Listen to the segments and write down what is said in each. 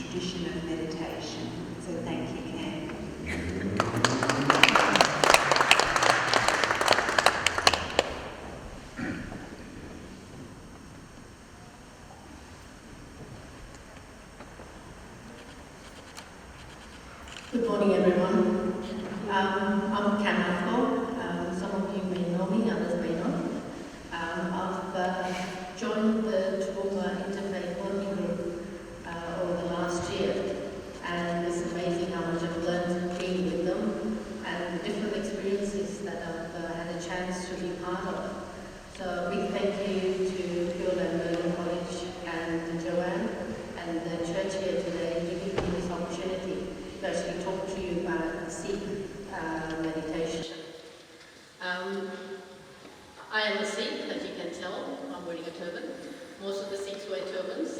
tradition of meditation. So thank you, Ken. Good morning, everyone. I'm Cameron. Some of you may know me, others may not. I've joined the Toowoomba Interfaith Working Group over the last year, and it's amazing how much I've learned being with them and the different experiences that I've had a chance to be part of. So a big thank you to Phil and Merlin College and Joanne and the church here today giving me this opportunity to actually talk to you about Sikh meditation. I am a Sikh, as you can tell. I'm wearing a turban. Most of the Sikhs wear turbans.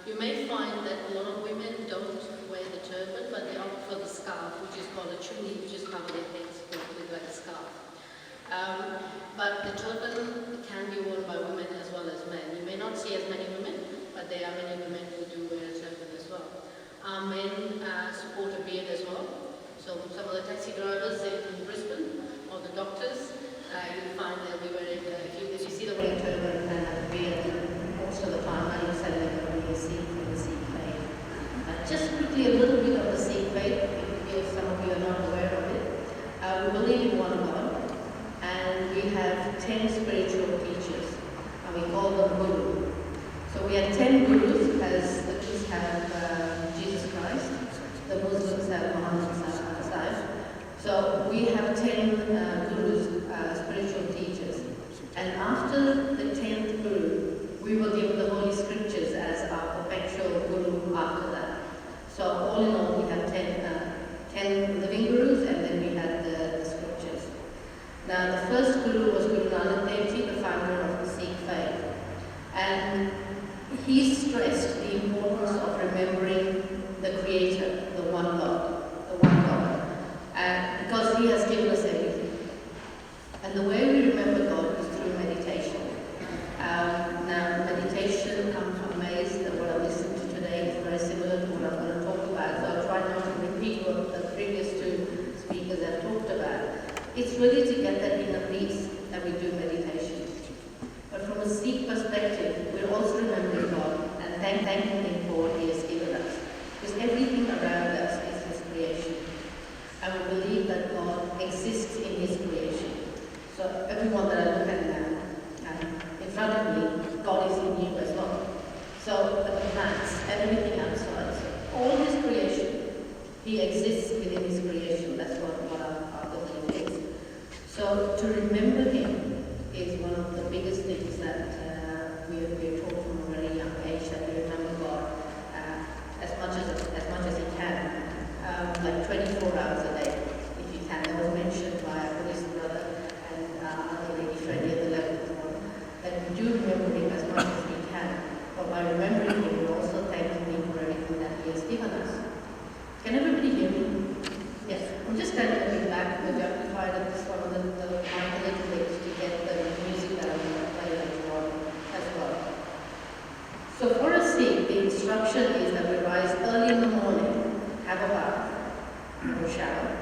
You may find that a lot of women don't wear the turban, but they opt for the scarf, which is called a chuni, which is covered in heads with like a scarf. But the turban can be worn by women as well as men. You may not see as many women, but there are many women who do wear a turban as well. Our men support a beard as well. So some of the taxi drivers in Brisbane or the doctors, you'll find they'll be wearing, if you see the wearing turban and a beard, most of the time 90% of them will be a Sikh in the Sikh faith. Just quickly a little bit of the Sikh faith, if some of you are not aware of it. We believe in one God, and we have 10 spiritual teachers, and we call them Guru. So we have 10 Gurus, as the Jews have Jesus Christ, the Muslims have Muhammad Sahib. So we have 10 Gurus, spiritual teachers. And after the 10th Guru, we were given the Holy Scriptures as our perpetual Guru after that. So all in all, we have 10 living Gurus, and then we had the Scriptures. Now the first Guru was Guru Nanak Dev Ji, the founder of the Sikh faith. And he stressed the importance of remembering the Creator, the one God, because He has given us everything. And the way we remember God is through meditation. Now, meditation, I'm amazed that what I listened to today is very similar to what I'm going to talk about, so I'll try not to repeat what the previous two speakers have talked about. It's really to get that inner peace that we do meditation. But from a Sikh perspective, we're also remembering God and thanking Him for what He has given us. Because everything around us is His creation. And we believe that God exists in His creation. So everyone that I look at now, in front of me, God is in you as well. So the plants and everything outside, so all His creation, He exists within His creation. That's what our belief is. So to remember Him is one of the biggest things that we are taught from a very young age, that we remember God as much as He can, like 24 hours a day, if you can. That was mentioned by a Buddhist brother and Auntie Lady Freddie at the level of the one, that we do remember Him as much as we can. But by remembering Him, we're also thanking Him for everything that He has given us. Can everybody hear me? Yes. I'm just standing a bit back with the amplifier at this one of the mic a little bit to get the music that I'm going to play later on as well. So for a Sikh, the instruction is that we rise early in the morning, have a bath or shower.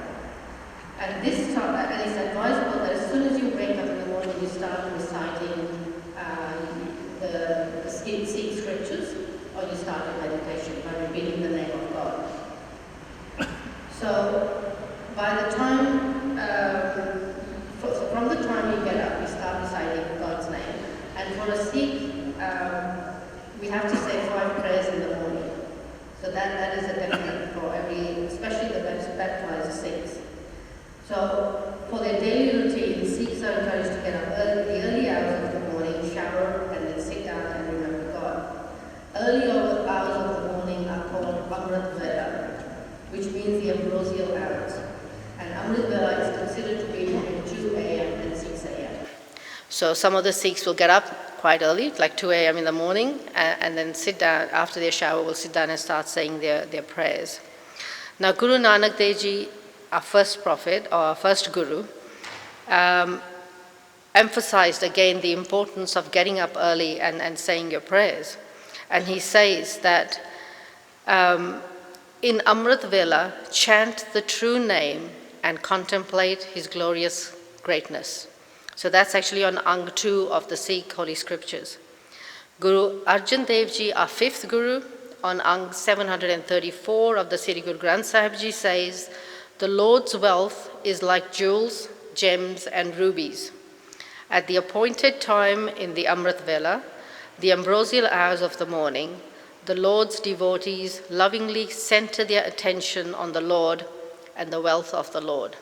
And this time, and it's advisable that as soon as you wake up in the morning, you start reciting the Sikh scriptures, or you start your meditation by repeating the name of God. So by the time, from the time you get up, you start reciting God's name. And for a Sikh, we have to say 5 prayers in the morning. So that is a definite for every, especially the baptized Sikhs. So for their daily routine, Sikhs are encouraged to get up early, the early hours of the morning, shower, and then sit down and remember God. Early hours of the morning are called Amrit Vela, which means the ambrosial hours. And Amrit Vela is considered to be between 2 a.m. and 6 a.m. So some of the Sikhs will get up quite early, like 2 a.m. in the morning, and then sit down, after their shower, will sit down and start saying their prayers. Now, Guru Nanak Dev Ji, our first prophet, or our first Guru, emphasized again the importance of getting up early and saying your prayers. And he says that In Amrit Vela, chant the true name and contemplate his glorious greatness. So that's actually on Ang 2 of the Sikh Holy Scriptures. Guru Arjan Dev Ji, our fifth Guru, on Ang 734 of the Sri Guru Granth Sahib Ji says, "The Lord's wealth is like jewels, gems and rubies. At the appointed time in the Amrit Vela, the ambrosial hours of the morning, the Lord's devotees lovingly center their attention on the Lord and the wealth of the Lord."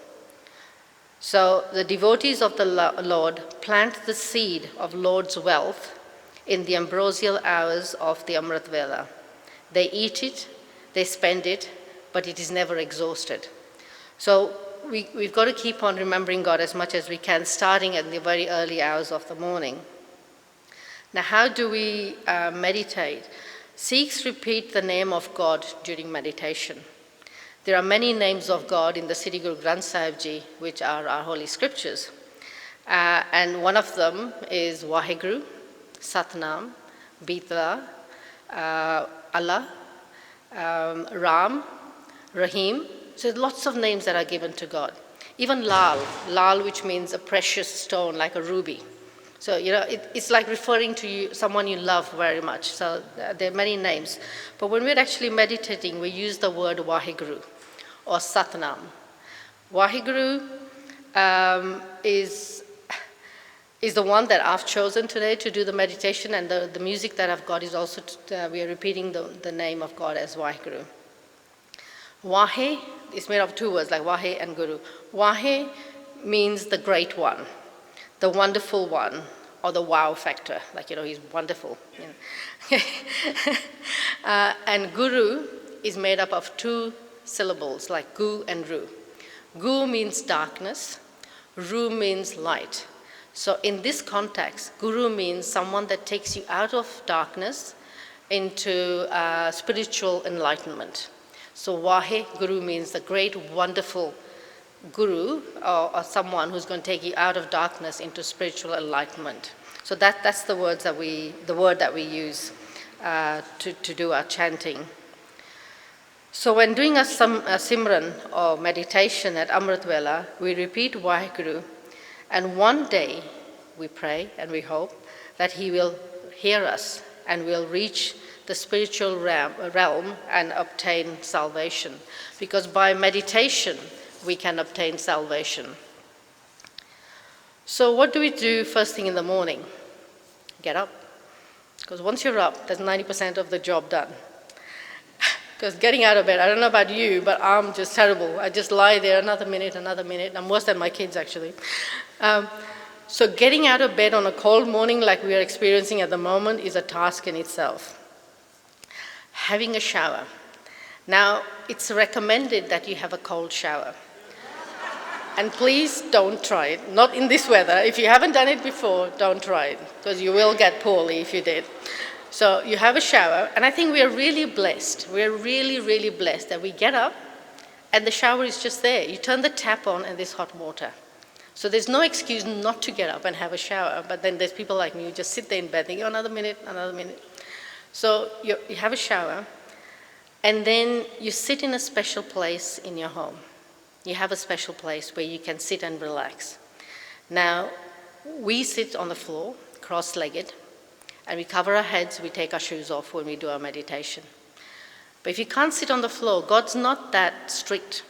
So the devotees of the Lord plant the seed of Lord's wealth in the ambrosial hours of the Amrit Vela. They eat it, they spend it, but it is never exhausted. So we've got to keep on remembering God as much as we can, starting at the very early hours of the morning. Now, how do we meditate? Sikhs repeat the name of God during meditation. There are many names of God in the Sri Guru Granth Sahib Ji, which are our holy scriptures. And one of them is Waheguru, Satnam, Bitla, Allah, Ram, Rahim. So lots of names that are given to God. Even Lal, which means a precious stone, like a ruby. So, it's like referring to you, someone you love very much. So there are many names. But when we're actually meditating, we use the word Waheguru or Satnam. Waheguru is the one that I've chosen today to do the meditation, and the music that I've got is also, we are repeating the name of God as Waheguru. Wahe is made of two words, like Wahe and Guru. Wahe means the great one, the wonderful one, or the wow factor, like, he's wonderful. And Guru is made up of two syllables, like Gu and Ru. Gu means darkness, Ru means light. So in this context, Guru means someone that takes you out of darkness into spiritual enlightenment. So Wahe Guru means the great, wonderful Guru, or someone who's going to take you out of darkness into spiritual enlightenment. So that's the word that we use to do our chanting. So when doing a Simran or meditation at Amrit Vela, we repeat Waheguru, and one day we pray and we hope that he will hear us and will reach the spiritual realm and obtain salvation. Because by meditation, we can obtain salvation. So what do we do first thing in the morning? Get up. Because once you're up, there's 90% of the job done. Because getting out of bed, I don't know about you, but I'm just terrible. I just lie there another minute. I'm worse than my kids, actually. So getting out of bed on a cold morning like we are experiencing at the moment is a task in itself. Having a shower. Now, it's recommended that you have a cold shower. And please don't try it. Not in this weather. If you haven't done it before, don't try it, because you will get poorly if you did. So you have a shower, and I think we are really blessed. We are really, really blessed that we get up and the shower is just there. You turn the tap on and there's hot water. So there's no excuse not to get up and have a shower, but then there's people like me who just sit there in bed thinking, another minute. So you have a shower, and then you sit in a special place in your home. You have a special place where you can sit and relax. Now, we sit on the floor, cross-legged, and we cover our heads, we take our shoes off when we do our meditation. But if you can't sit on the floor, God's not that strict.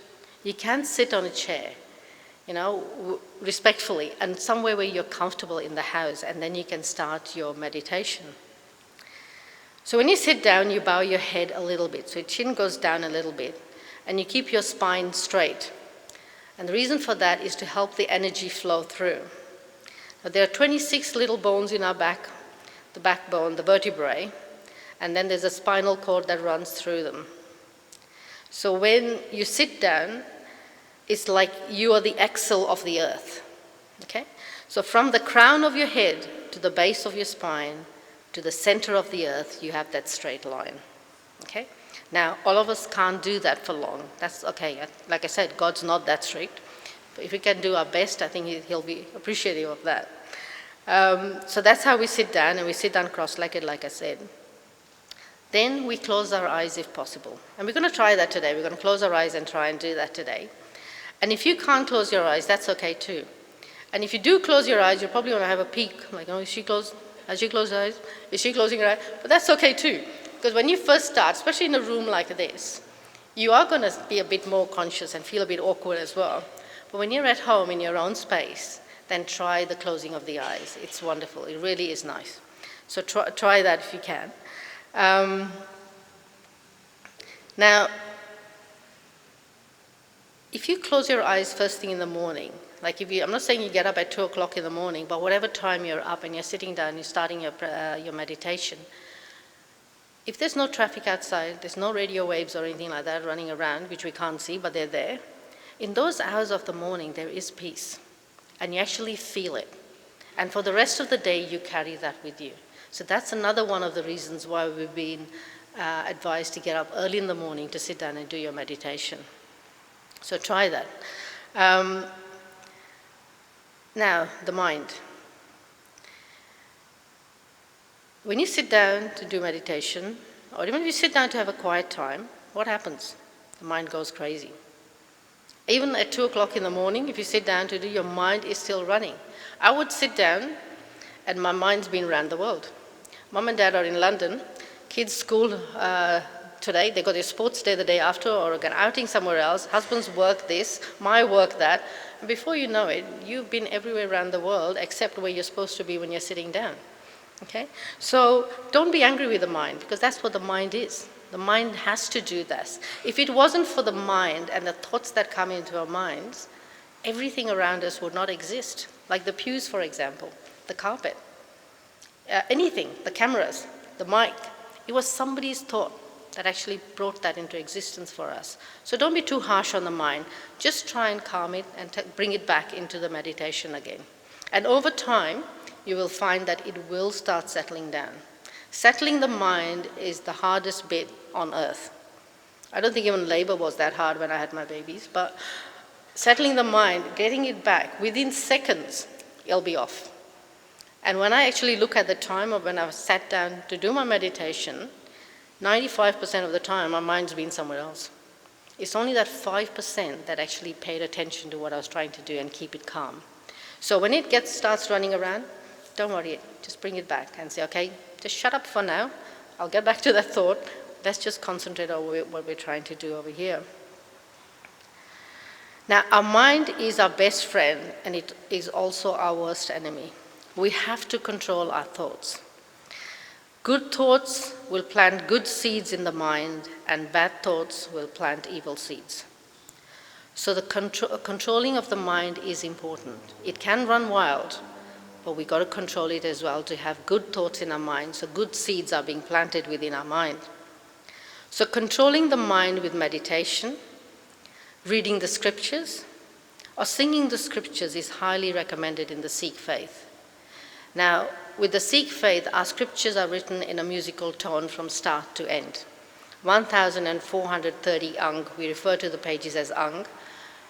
You can sit on a chair, respectfully, and somewhere where you're comfortable in the house, and then you can start your meditation. So when you sit down, you bow your head a little bit, so your chin goes down a little bit, and you keep your spine straight. And the reason for that is to help the energy flow through. Now, there are 26 little bones in our back, the backbone, the vertebrae, and then there's a spinal cord that runs through them. So when you sit down, it's like you are the axle of the earth, okay? So from the crown of your head to the base of your spine to the center of the earth, you have that straight line, okay? Now, all of us can't do that for long. That's okay. Like I said, God's not that strict. But if we can do our best, I think he'll be appreciative of that. So that's how we sit down, and we sit down cross-legged, like I said. Then we close our eyes if possible. And we're going to try that today. We're going to close our eyes and try and do that today. And if you can't close your eyes, that's okay too. And if you do close your eyes, you're probably going to have a peek, like, oh, is she closed? Has she closed her eyes? Is she closing her eyes? But that's okay too. Because when you first start, especially in a room like this, you are going to be a bit more conscious and feel a bit awkward as well. But when you're at home in your own space, then try the closing of the eyes. It's wonderful. It really is nice. So try that if you can. Now, if you close your eyes first thing in the morning, like I'm not saying you get up at 2 o'clock in the morning, but whatever time you're up and you're sitting down, you're starting your meditation, if there's no traffic outside, there's no radio waves or anything like that running around, which we can't see, but they're there, in those hours of the morning, there is peace, and you actually feel it. And for the rest of the day, you carry that with you. So that's another one of the reasons why we've been advised to get up early in the morning to sit down and do your meditation. So try that. Now, the mind. When you sit down to do meditation, or even if you sit down to have a quiet time, what happens? The mind goes crazy. Even at 2 o'clock in the morning, if you sit down to do, your mind is still running. I would sit down, and my mind's been around the world. Mum and Dad are in London. Kids' school today, they got their sports day the day after, or an outing somewhere else. Husband's work this, my work that. And before you know it, you've been everywhere around the world except where you're supposed to be when you're sitting down. Okay? So don't be angry with the mind, because that's what the mind is. The mind has to do this. If it wasn't for the mind and the thoughts that come into our minds, everything around us would not exist. Like the pews, for example, the carpet, anything, the cameras, the mic. It was somebody's thought that actually brought that into existence for us. So don't be too harsh on the mind. Just try and calm it and bring it back into the meditation again. And over time, you will find that it will start settling down. Settling the mind is the hardest bit on earth. I don't think even labor was that hard when I had my babies, but settling the mind, getting it back, within seconds, it'll be off. And when I actually look at the time of when I sat down to do my meditation, 95% of the time my mind's been somewhere else. It's only that 5% that actually paid attention to what I was trying to do and keep it calm. So when it starts running around, don't worry, just bring it back and say, okay, just shut up for now. I'll get back to that thought. Let's just concentrate on what we're trying to do over here. Now, our mind is our best friend, and it is also our worst enemy. We have to control our thoughts. Good thoughts will plant good seeds in the mind, and bad thoughts will plant evil seeds. So the controlling of the mind is important. It can run wild, but we've got to control it as well to have good thoughts in our mind, so good seeds are being planted within our mind. So controlling the mind with meditation, reading the scriptures, or singing the scriptures is highly recommended in the Sikh faith. Now, with the Sikh faith, our scriptures are written in a musical tone from start to end. 1,430 ang, we refer to the pages as ang,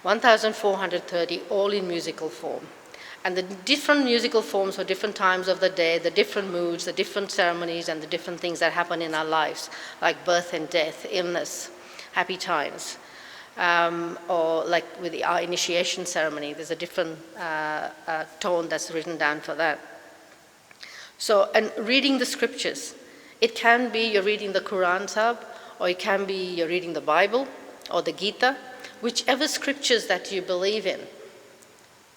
1,430 all in musical form. And the different musical forms for different times of the day, the different moods, the different ceremonies, and the different things that happen in our lives, like birth and death, illness, happy times. Or like with our initiation ceremony, there's a different tone that's written down for that. So, and reading the scriptures. It can be you're reading the Quran, Sahib, or it can be you're reading the Bible or the Gita, whichever scriptures that you believe in.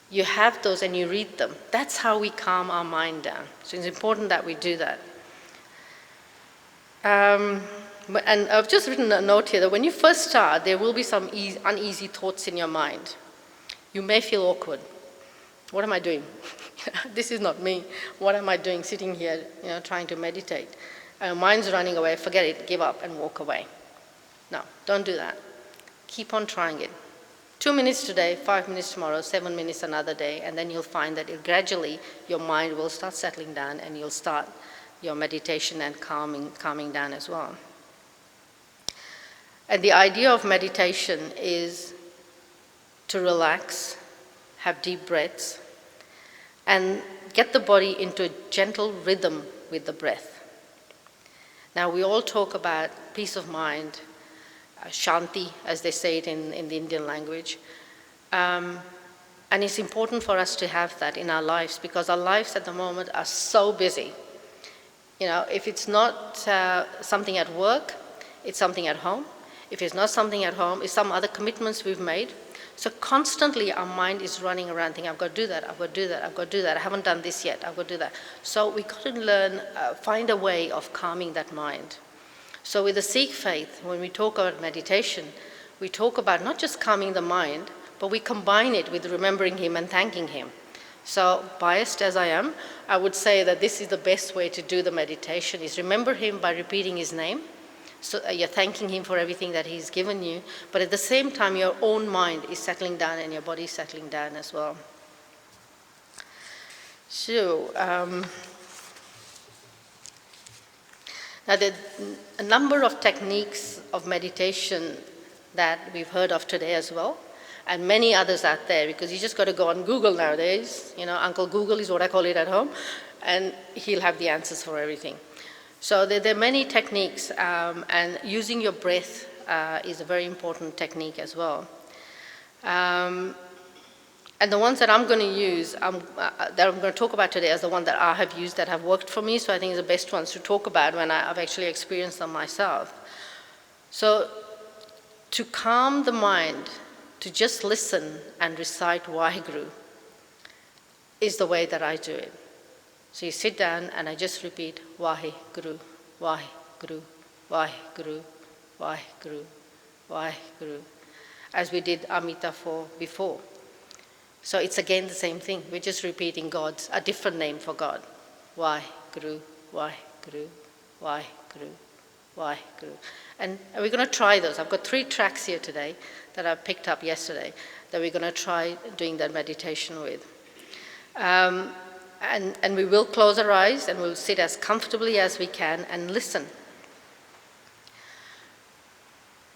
You have those and you read them. That's how we calm our mind down. So it's important that we do that. And I've just written a note here that when you first start, there will be some uneasy thoughts in your mind. You may feel awkward. What am I doing? This is not me. What am I doing sitting here, trying to meditate? Mind's running away. Forget it. Give up and walk away. No, don't do that. Keep on trying it. 2 minutes today, 5 minutes tomorrow, 7 minutes another day, and then you'll find that gradually your mind will start settling down and you'll start your meditation and calming down as well. And the idea of meditation is to relax, have deep breaths, and get the body into a gentle rhythm with the breath. Now, we all talk about peace of mind, shanti, as they say it in the Indian language. And it's important for us to have that in our lives, because our lives at the moment are so busy. You know, if it's not something at work, it's something at home. If it's not something at home, it's some other commitments we've made. So constantly our mind is running around thinking, I've got to do that, I've got to do that, I've got to do that, I haven't done this yet, I've got to do that. So we got to learn, find a way of calming that mind. So with the Sikh faith, when we talk about meditation, we talk about not just calming the mind, but we combine it with remembering him and thanking him. So biased as I am, I would say that this is the best way to do the meditation, is remember him by repeating his name. So you're thanking him for everything that he's given you, but at the same time your own mind is settling down and your body is settling down as well. So, now there are a number of techniques of meditation that we've heard of today as well, and many others out there, because you just got to go on Google nowadays. You know, Uncle Google is what I call it at home, and he'll have the answers for everything. So there are many techniques, and using your breath is a very important technique as well. And the ones that I'm going to use, that I'm going to talk about today, is the one that I have used that have worked for me, so I think is the best ones to talk about when I've actually experienced them myself. So to calm the mind, to just listen and recite Waheguru is the way that I do it. So you sit down and I just repeat Waheguru, Waheguru, Waheguru, Waheguru, Waheguru, as we did Amita for before. So it's again the same thing. We're just repeating God's, a different name for God. Waheguru, Waheguru, Waheguru, Waheguru. And we're going to try those. I've got 3 tracks here today that I picked up yesterday that we're going to try doing that meditation with. And we will close our eyes and we'll sit as comfortably as we can and listen.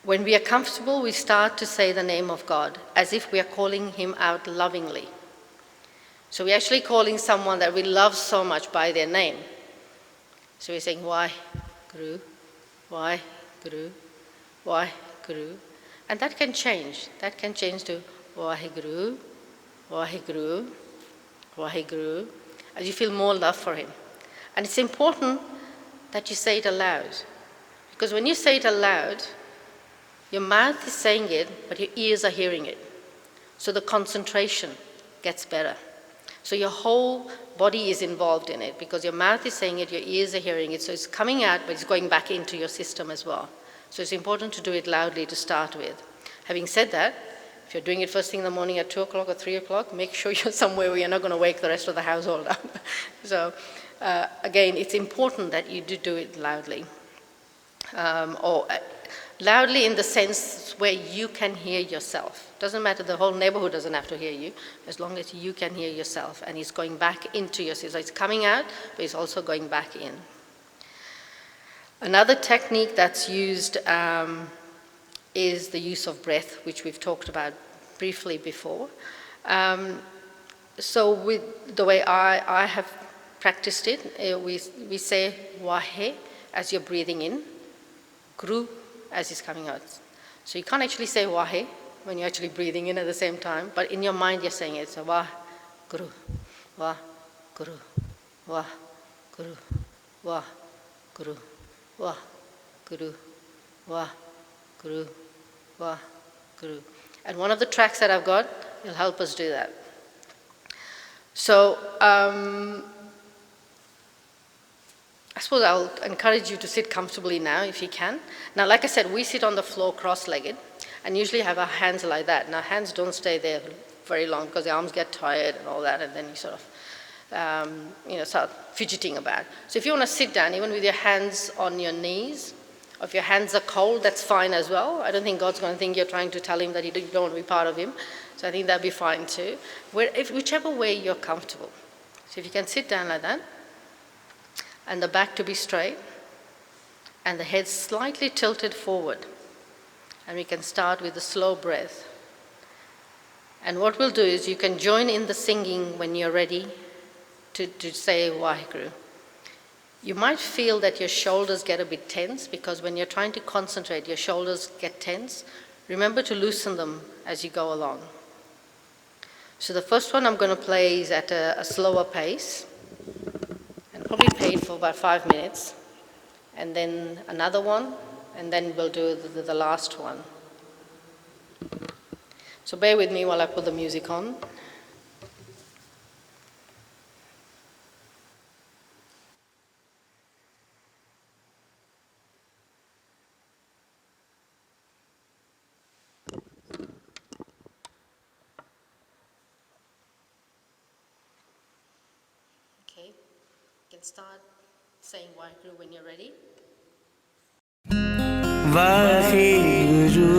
When we are comfortable, we start to say the name of God as if we are calling him out lovingly. So we're actually calling someone that we love so much by their name. So we're saying Waheguru, Waheguru, Waheguru. And that can change. That can change to Waheguru, Waheguru, Waheguru, as you feel more love for him. And it's important that you say it aloud. Because when you say it aloud, your mouth is saying it, but your ears are hearing it. So the concentration gets better. So your whole body is involved in it, because your mouth is saying it, your ears are hearing it, so it's coming out, but it's going back into your system as well. So it's important to do it loudly to start with. Having said that, if you're doing it first thing in the morning at 2 o'clock or 3 o'clock, make sure you're somewhere where you're not going to wake the rest of the household up. So again, it's important that you do it loudly. Loudly in the sense where you can hear yourself. Doesn't matter, the whole neighborhood doesn't have to hear you, as long as you can hear yourself, and it's going back into your system. So it's coming out, but it's also going back in. Another technique that's used is the use of breath, which we've talked about briefly before. So with the way I have practiced it, we say Wahe as you're breathing in, Guru as it's coming out. So you can't actually say Wahe when you're actually breathing in at the same time, but in your mind you're saying it. So Wah, Guru, Wah, Guru, Wah, Guru, Wah, Guru, Wah, Guru, Wah, Guru, Wah, Guru. And one of the tracks that I've got will help us do that. So I suppose I'll encourage you to sit comfortably now if you can. Now, like I said, we sit on the floor cross-legged and usually have our hands like that. Now, hands don't stay there very long because the arms get tired and all that, and then you sort of start fidgeting about. So if you want to sit down, even with your hands on your knees, or if your hands are cold, that's fine as well. I don't think God's going to think you're trying to tell him that you don't want to be part of him. So I think that'd be fine too. Whichever way you're comfortable. So if you can sit down like that, and the back to be straight, and the head slightly tilted forward. And we can start with a slow breath. And what we'll do is you can join in the singing when you're ready to say Waheguru. You might feel that your shoulders get a bit tense because when you're trying to concentrate, your shoulders get tense. Remember to loosen them as you go along. So the first one I'm going to play is at a slower pace, and probably play it for about 5 minutes, and then another one, and then we'll do the last one. So bear with me while I put the music on. Okay, you can start saying Waheguru when you're ready. Waheguru,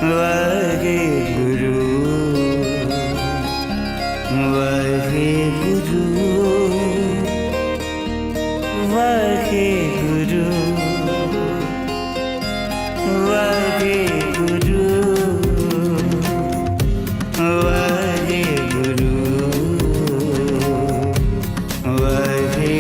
Waheguru, Waheguru, Waheguru, Waheguru, Waheguru, Waheguru.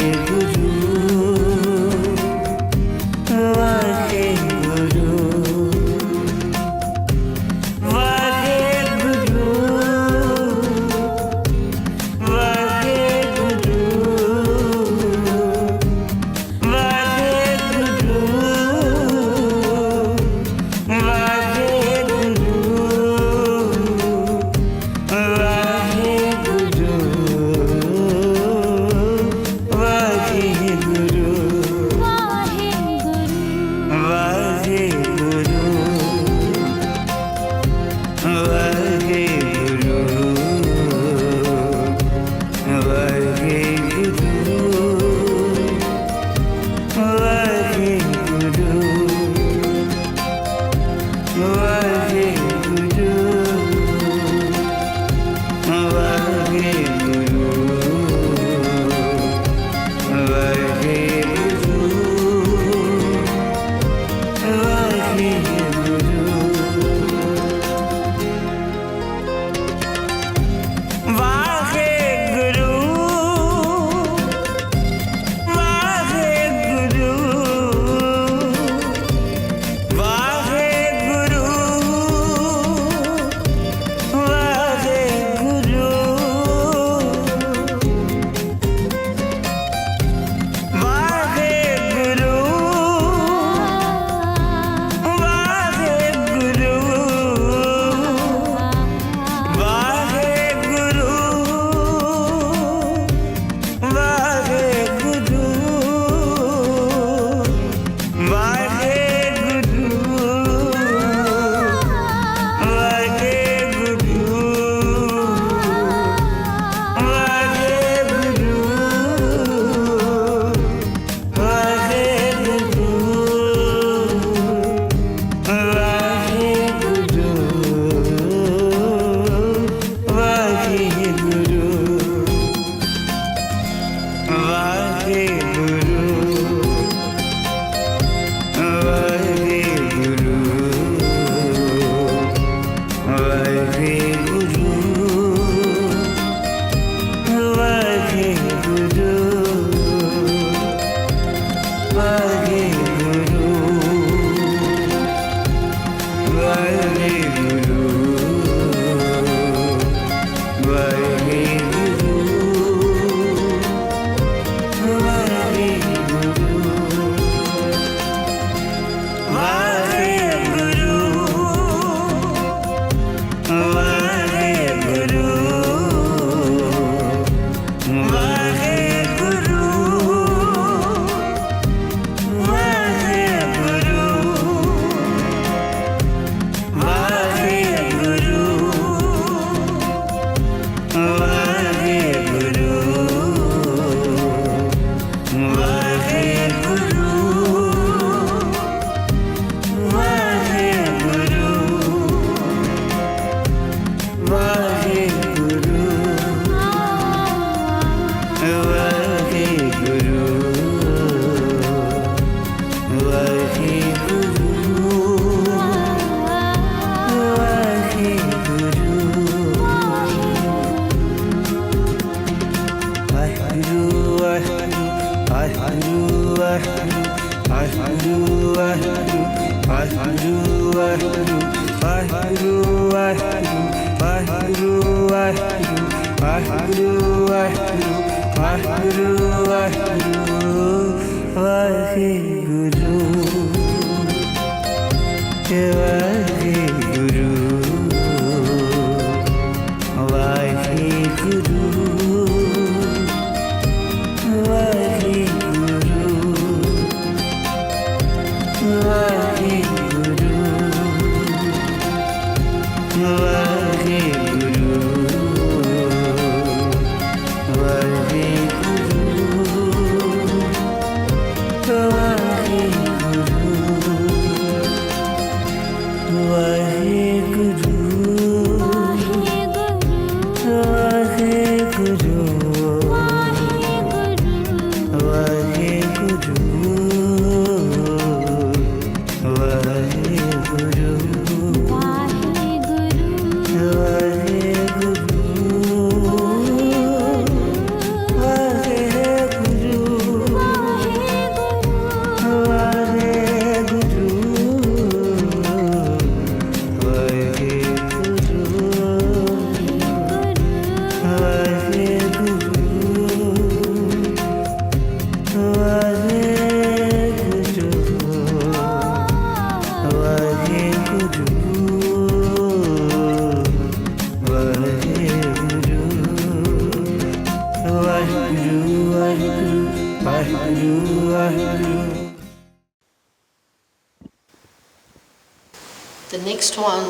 The next one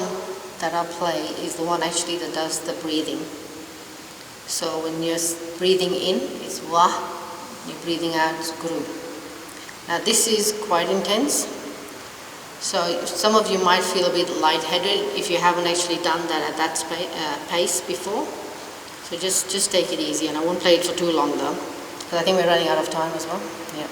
that I'll play is the one actually that does the breathing. So when you're breathing in, it's wah, you're breathing out, it's guru. Now this is quite intense, so some of you might feel a bit lightheaded if you haven't actually done that at that pace before. So just take it easy, and I won't play it for too long though, because I think we're running out of time as well. Yeah.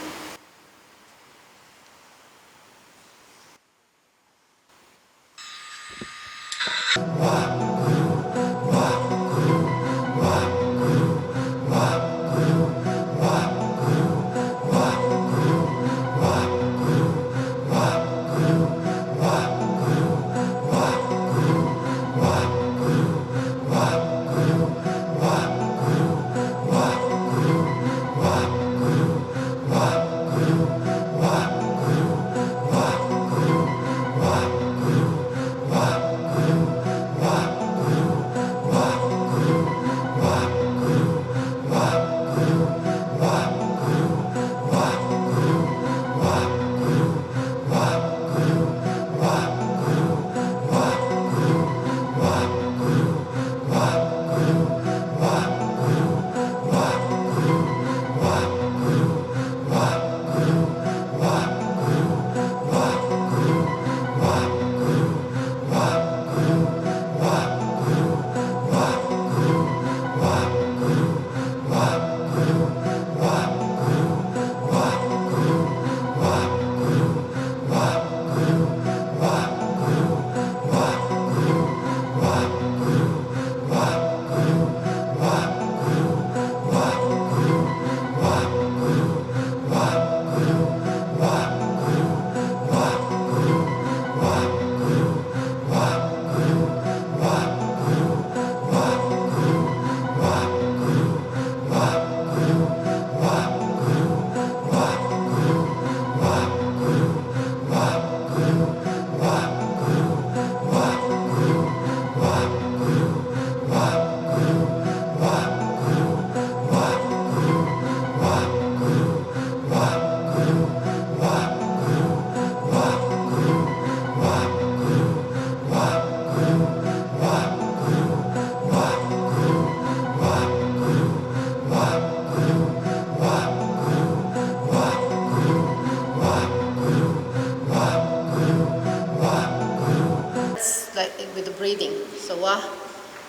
With the breathing, so wah,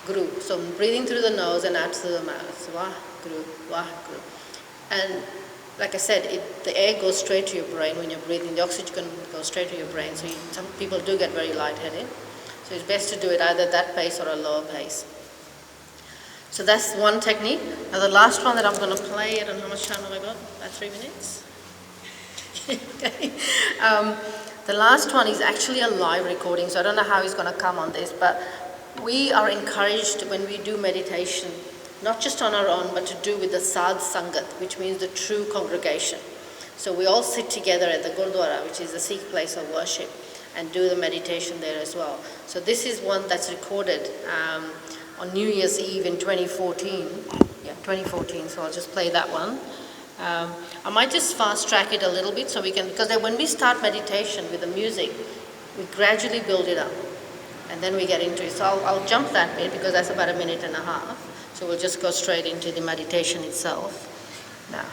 guru. So breathing through the nose and out through the mouth. Wah, guru, wah, guru. And like I said, the air goes straight to your brain when you're breathing. The oxygen goes straight to your brain. So some people do get very lightheaded. So it's best to do it either that pace or a lower pace. So that's one technique. Now the last one that I'm going to play, I don't know how much time have I got? About 3 minutes? Okay. The last one is actually a live recording, so I don't know how he's going to come on this, but we are encouraged when we do meditation, not just on our own, but to do with the Sadh Sangat, which means the true congregation. So we all sit together at the Gurdwara, which is the Sikh place of worship, and do the meditation there as well. So this is one that's recorded on New Year's Eve in 2014. Yeah, 2014, so I'll just play that one. I might just fast track it a little bit so we can, because when we start meditation with the music, we gradually build it up and then we get into it. So I'll jump that bit because that's about 1.5 minutes. So we'll just go straight into the meditation itself now.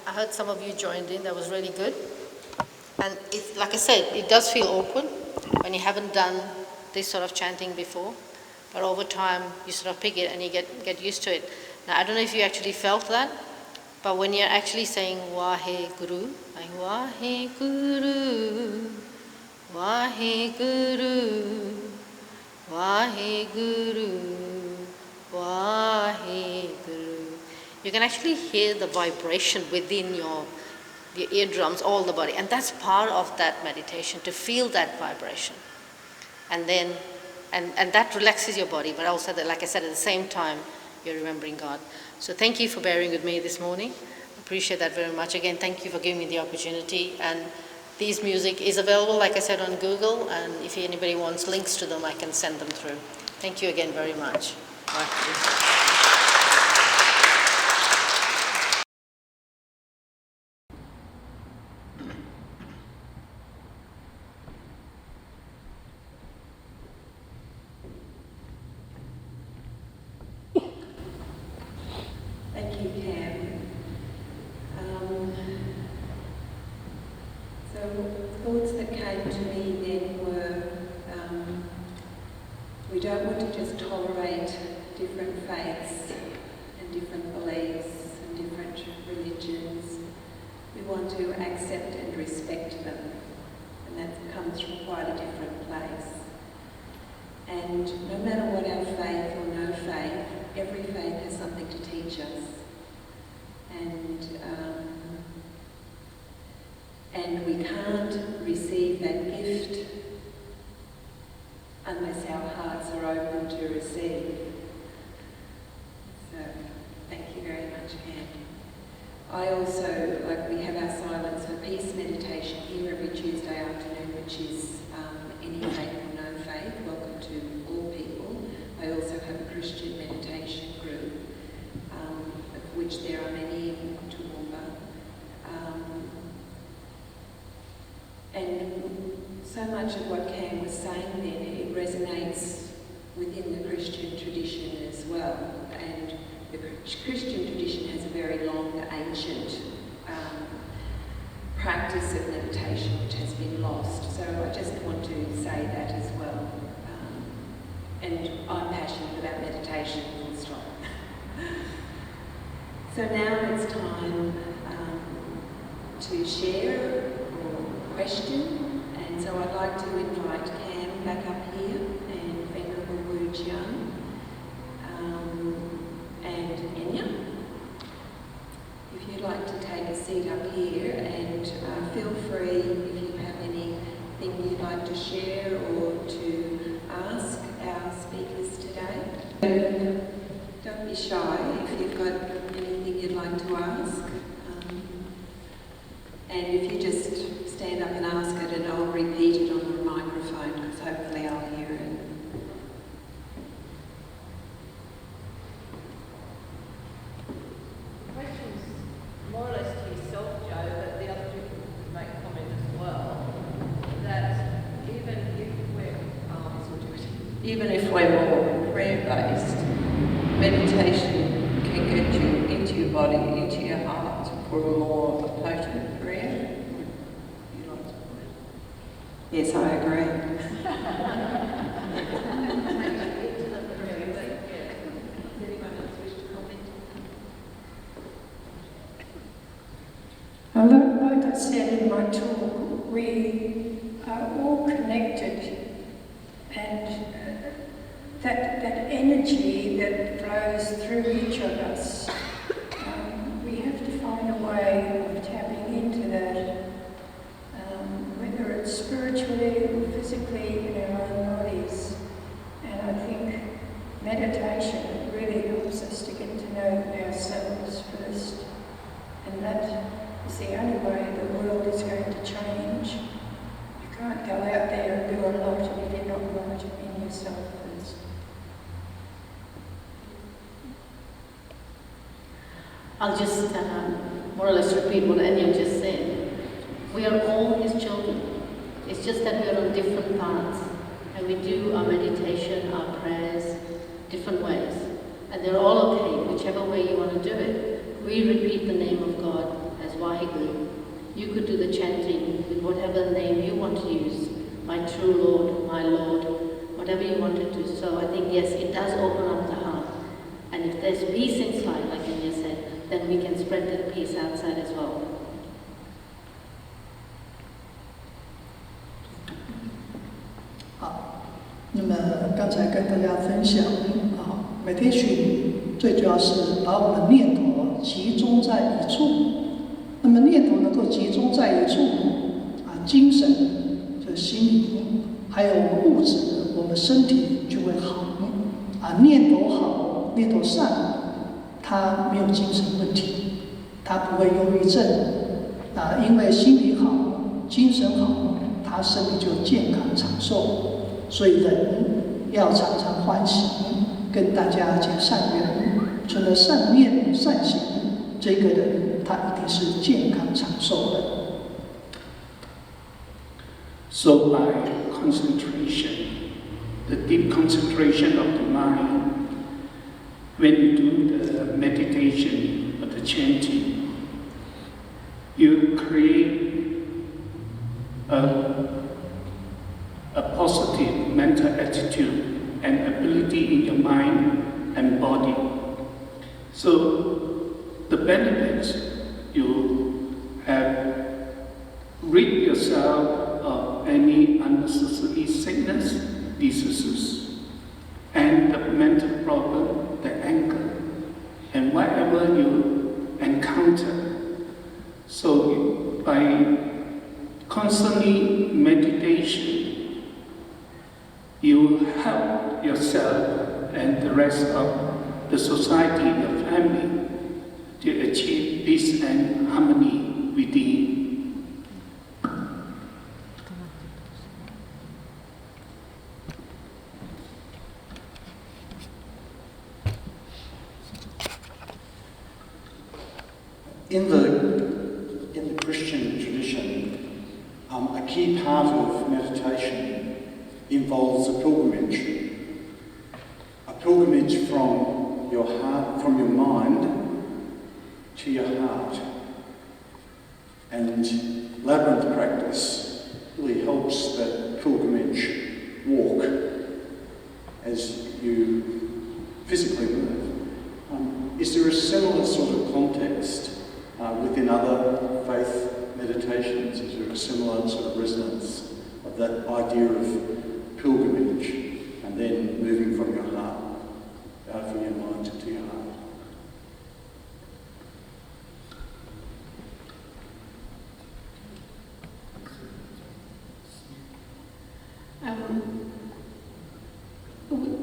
I heard some of you joined in, that was really good. And it's, like I said, it does feel awkward when you haven't done this sort of chanting before, but over time you sort of pick it and you get used to it. Now, I don't know if you actually felt that, But when you're actually saying Waheguru, like Waheguru, Waheguru, Waheguru, Waheguru, you can actually hear the vibration within your eardrums, all the body. And that's part of that meditation, to feel that vibration. And then, and that relaxes your body, but also, that, like I said, at the same time, you're remembering God. So thank you for bearing with me this morning. Appreciate that very much. Again, thank you for giving me the opportunity. And this music is available, like I said, on Google. And if anybody wants links to them, I can send them through. Thank you again very much. Thank you, Cam. So thoughts that came to me then were, we don't want to just tolerate different faiths and different beliefs and different religions. We want to accept and respect them, and that comes from quite a different place. And no matter what our faith or no faith, every faith has something to teach us. And we can't receive that gift unless our hearts are open to receive. So, thank you very much, Cam. I also, we have our Silence for Peace meditation here every Tuesday afternoon, which is any faith or no faith, welcome to all people. I also have a Christian meditation group, of which there are many in Toowoomba. And so much of what Cam was saying then, it resonates within the Christian tradition as well. And the Christian tradition has a very long, ancient practice of meditation which has been lost. So I just want to say that as well. And I'm passionate about meditation, full stop. So now it's time to share or question. And so I'd like to invite Cam back up here, and Venerable Wu Jian, and Enya. If you'd like to take a seat up here, and feel free if you have anything you'd like to share or to ask our speakers today. Don't be shy if you've got anything you'd like to ask. And if you just stand up and ask it, and I'll repeat it on the microphone, because hopefully I'll hear it. Questions more or less to yourself, Joe, but the other people could make comment as well, that even if we're more prayer-based, meditation can get you into your body, into your heart for a more potent prayer. You like to put it? Yes, I agree. Like I said in my talk, we are all connected, and that energy that flows through each of us, we have to find a way of tapping into that, whether it's spiritually or physically in our own bodies. And I think meditation really helps us to get to know ourselves first, and that is the only way the world is going to change. You can't go out there and do a lot if you're not right in yourself first. I'll just more or less repeat what Anya just said. We are all his children. It's just that we are on different paths, and we do our meditation, our prayers, different ways. And they're all okay, whichever way you want to do it. We repeat the name of God as Waheguru. You could do the chanting with whatever name you want to use, my true Lord, my Lord, whatever you want to do. So I think, yes, it does open up the heart. And if there's peace inside, like Anya said, then we can spread that peace outside as well. 好，那么刚才跟大家分享meditation 最主要是把我们念头集中在一处。那么念头能够集中在一处，精神、这心灵，还有物质，我们身体就会好。念头好，念头善，他没有精神问题，他不会忧郁症。因为心理好，精神好，他身体就健康长寿。所以人要常常欢喜，跟大家结善缘。除了善念善行，这个人他一定是健康长寿的。So by concentration, the deep concentration of the mind, when you do the meditation or the chanting, you create a positive mental attitude and ability in your mind and body. So the benefits you have rid yourself of any unnecessary sickness, diseases, and the mental problem, the anger, and whatever you encounter. So by constantly meditation, you help yourself and the rest of the society, the family, to achieve peace and harmony within. In the Christian tradition, a key part of meditation involves a pilgrimage from your heart, from your mind to your heart. And labyrinth practice really helps that pilgrimage walk as you physically move. Is there a similar sort of context within other faith meditations? Is there a similar sort of resonance of that idea of pilgrimage and then moving from your heart, from your mind to your heart?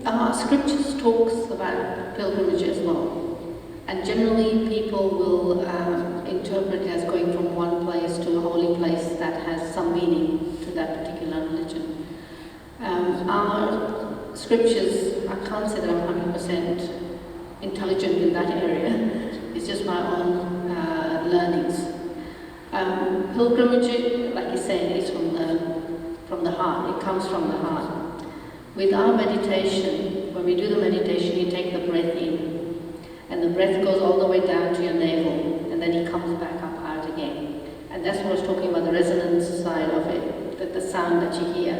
Our scriptures talks about pilgrimage as well. And generally people will interpret it as going from one place to a holy place that has some meaning to that particular religion. Our scriptures, I can't say that I'm 100% intelligent in that area. It's just my own learnings. Pilgrimage, like you say, is from the heart. It comes from the heart. With our meditation, when we do the meditation, you take the breath in, and the breath goes all the way down to your navel, and then it comes back up out again. And that's what I was talking about, the resonance side of it, that the sound that you hear.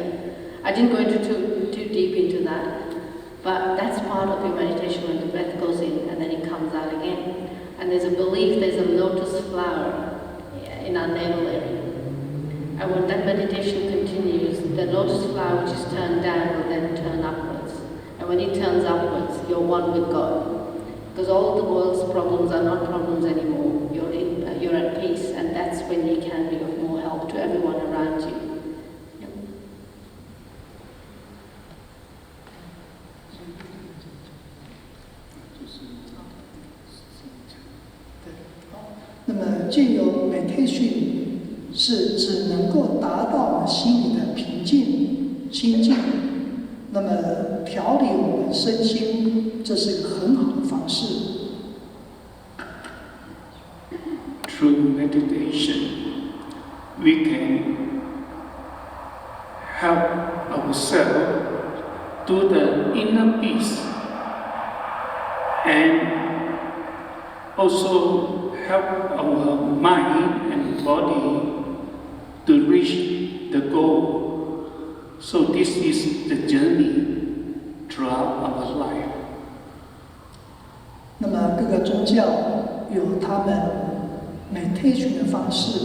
I didn't go into too deep into that, but that's part of your meditation when the breath goes in and then it comes out again. And there's a belief there's a lotus flower in our navel area. And when that meditation continues, the lotus flower which is turned down will then turn upwards. And when it turns upwards, you're one with God. Because all the world's problems are not problems anymore. You're at peace, and that's when you can be of more help to everyone around you. Yep. 那么借由 meditation 是只能够达到我们心里的平静心境，那么调理我们身心，这是一个很好的方式。Through meditation, we can help ourselves to the inner peace and also help our mind and body to reach the goal. So this is the journey throughout our life. 那么各个宗教有他们meditation的方式。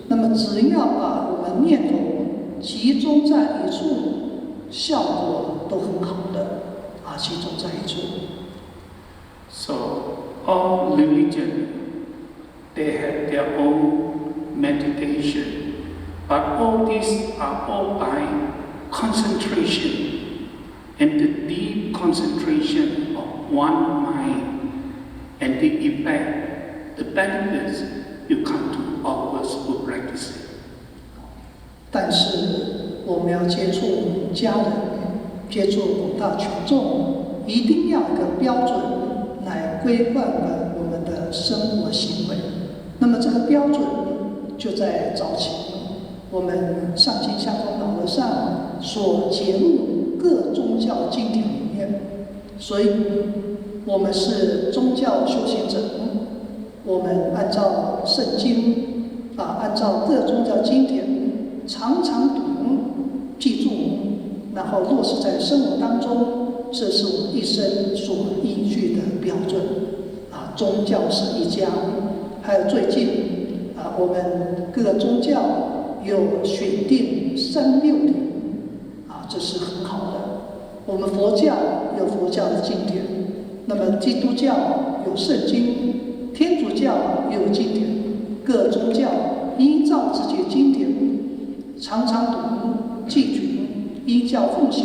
那么只要把我们念头集中在一处，效果都很好的集中在一处。So all religion, they have their own meditation, but all these are all by concentration, and the deep concentration of one mind, and the effect, the benefits will come to all of us who practice it. 但是我们要接触家人，接触广大群众，一定要有一个标准来规范我们的生活行为。那么这个标准就在早期我们上清下空老和尚所揭露各宗教经典里面。所以我们是宗教修行者，我们按照圣经按照各宗教经典常常读记住，然后落实在生活当中，这是我们一生所依据的标准。宗教是一家，还有最近我们各个宗教有选定3、6典这是很好的。我们佛教有佛教的经典，那么基督教有圣经，天主教也有经典，各宗教依照自己的经典常常读记住，依教奉行，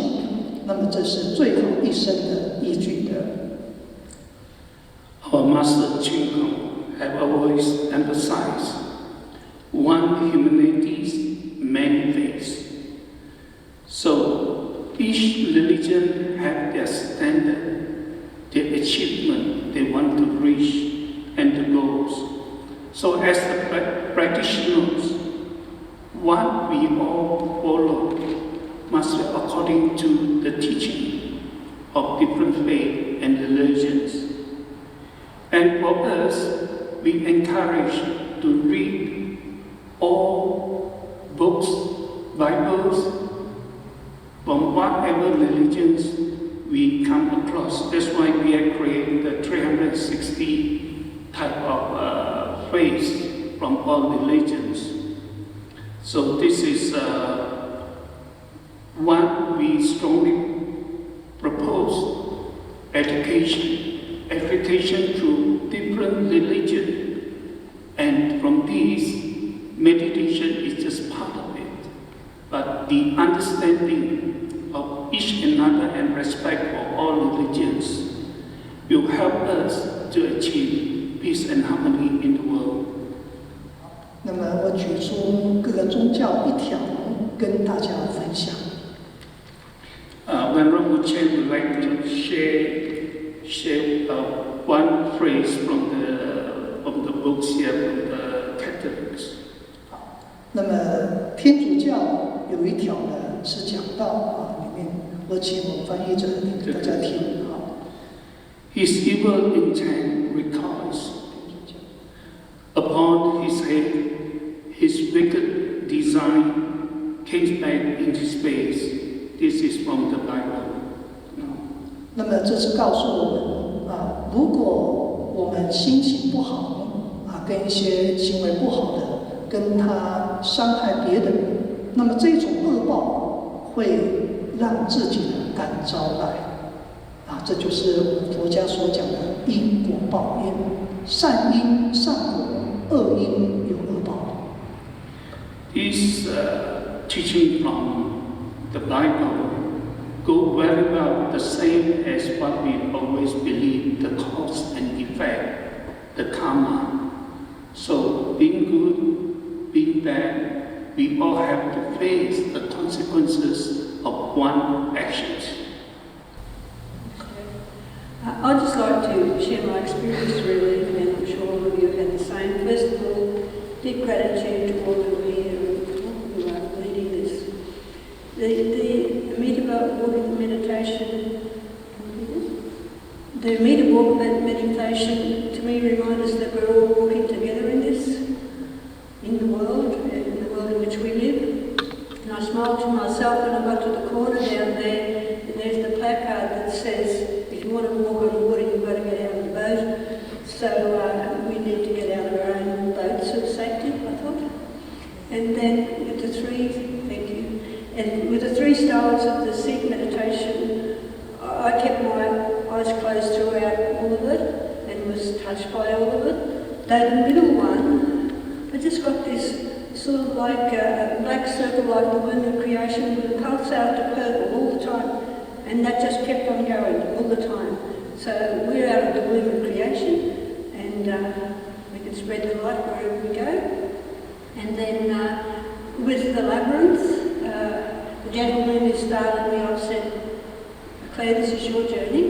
那么这是最好一生的依据的。Our Master Ching have always emphasized one humanity, many faiths. So each religion have their standard, their achievement they want to reach, and the goals. So as the practitioners, what we all follow must be according to the teaching of different faiths and religions. And for us, we encourage to read all books, Bibles, from whatever religions we come across. That's why we have created the 360 type of faiths from all religions. So this is what we strongly propose: education through different religion, and from these, meditation is just part of it. But the understanding of each another and respect for all religions will help us to achieve peace and harmony in the world. 那么我举出各个宗教一条跟大家分享。Venerable Chen would like to share one phrase from the books here from the Catholics. 那么天主教有一条呢是讲到里面，我请我翻译者给大家听。His evil intent recoils upon his head. His wicked design came back into space. This is from the Bible. 那么这是告诉我们如果我们心情不好跟一些行为不好的，跟他伤害别人，那么这种恶报会让自己感招来。这就是我们佛家所讲的因果报应，善因善果，恶因有恶报。This teaching from the Bible go very well the same as what we always believe, the cause and effect, the karma. So being good, being bad, we all have to face the consequences of one actions. I'd just like to share my experience really, and I'm sure all of you have had the same. First of all, deep gratitude to all who are here who are leading this. The meter walk of meditation, the meter walk of meditation to me reminds us that we're all walking together in this, in the world in which we live. And I smiled to myself when I got to the corner down there, and there's the placard that says, if you want to walk on water, you've got to get out of the boat. So we and with the three styles of the Sikh meditation, I kept my eyes closed throughout all of it and was touched by all of it. Though the middle one, I just got this sort of like a black circle like the womb of creation with a pulse out to purple all the time. And that just kept on going all the time. So we're out of the womb of creation, and we can spread the light wherever we go. And then with the labyrinth, the gentleman who started me off said, "Claire, this is your journey,"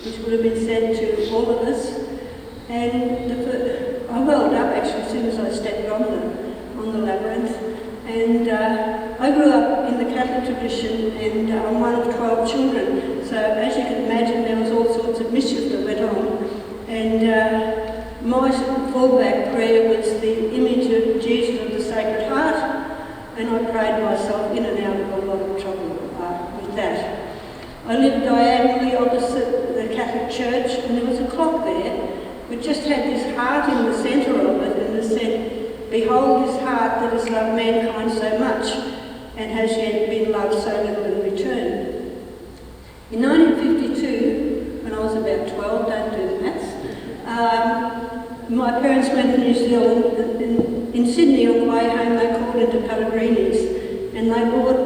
which would have been said to all of us. And I welled up actually as soon as I stepped on the labyrinth. And I grew up in the Catholic tradition, and I'm one of 12 children. So as you can imagine, there was all sorts of mischief that went on. And my fallback prayer was the image of Jesus of the Sacred Heart, and I prayed myself in and out of a lot of trouble with that. I lived diagonally opposite the Catholic Church, and there was a clock there which just had this heart in the centre of it, and it said, "Behold his heart that has loved mankind so much, and has yet been loved so little in return." In 1952, when I was about 12, don't do the maths, my parents went to New Zealand. In Sydney on the way home they called into Pellegrini's, and they bought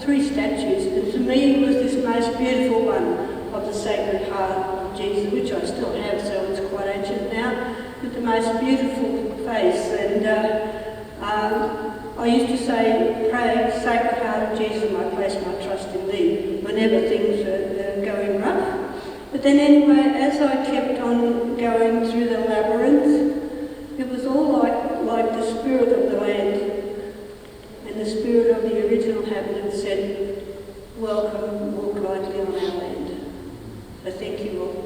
3 statues, and to me it was this most beautiful one of the Sacred Heart of Jesus, which I still have, so it's quite ancient now, with the most beautiful face. And I used to say, "Pray, Sacred Heart of Jesus, I place my trust in thee," whenever things are going rough. But then anyway, as I kept on going through the labyrinth, it was all like the spirit of the land, and the spirit of the original inhabitant said, "Welcome, walk lightly on our land." So thank you all.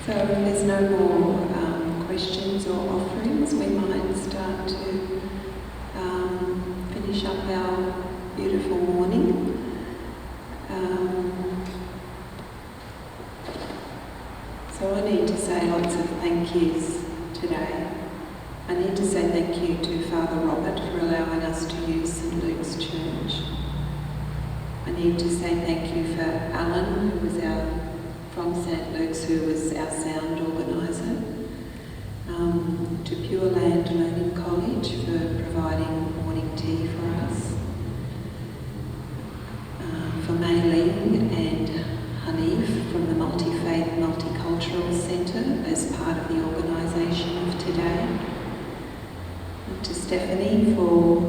So if there's no more questions or offerings, we might start to finish up our beautiful morning. So I need to say lots of thank yous today. I need to say thank you to Father Robert for allowing us to use St Luke's Church. I need to say thank you for Alan, who was from St Luke's, who was our sound organiser, to Pure Land Learning College for providing morning tea for us, for Mei Ling and Hanif from the Multi-Faith Multicultural Centre as part of the organisation of today, and to Stephanie for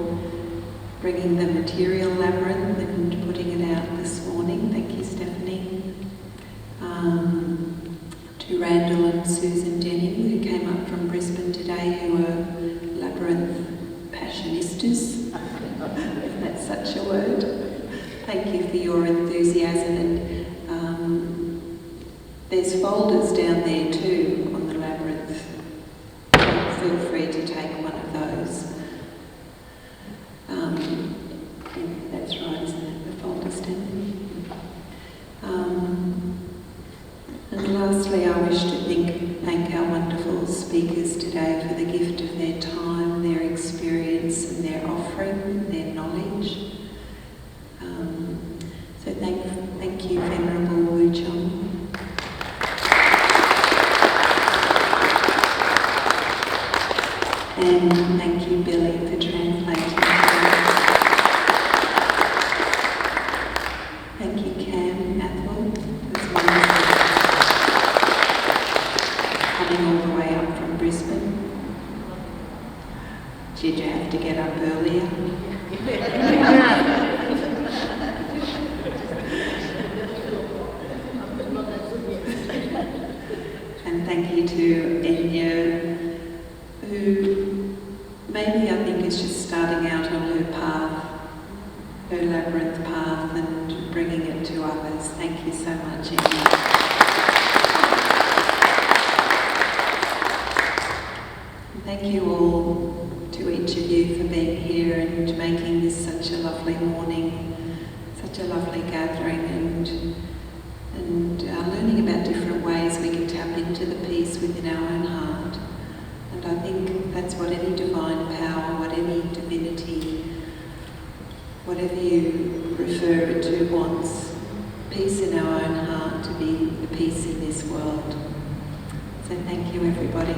bringing the material labyrinth and putting it out this morning. Thank you, Stephanie. To Randall and Susan Denning, who came up from Brisbane today, who are labyrinth passionistas, if that's such a word. Thank you for your enthusiasm, and there's folders down there too on the labyrinth. Feel free to take one of those. That's right, isn't it? The folders down there. And lastly, I wish to thank our wonderful speakers today for the gift of their time, their experience and their offering, their knowledge. So thank you, Venerable Wu Chong. And thank you, Billy, for translating. Thank you, Cam, Athol. It was wonderful. Coming all the way up from Brisbane. Did you have to get up earlier? And thank you to Enya, maybe I think it's just starting out on her path, her labyrinth path, and bringing it to others. Thank you so much, Emma. Thank you all, to each of you, for being here and making this such a lovely morning, such a lovely gathering, and learning about different ways we can tap into the peace within our own heart. And I think that's what any divine power, what any divinity, whatever you refer it to, wants. Peace in our own heart, to be the peace in this world. So thank you, everybody.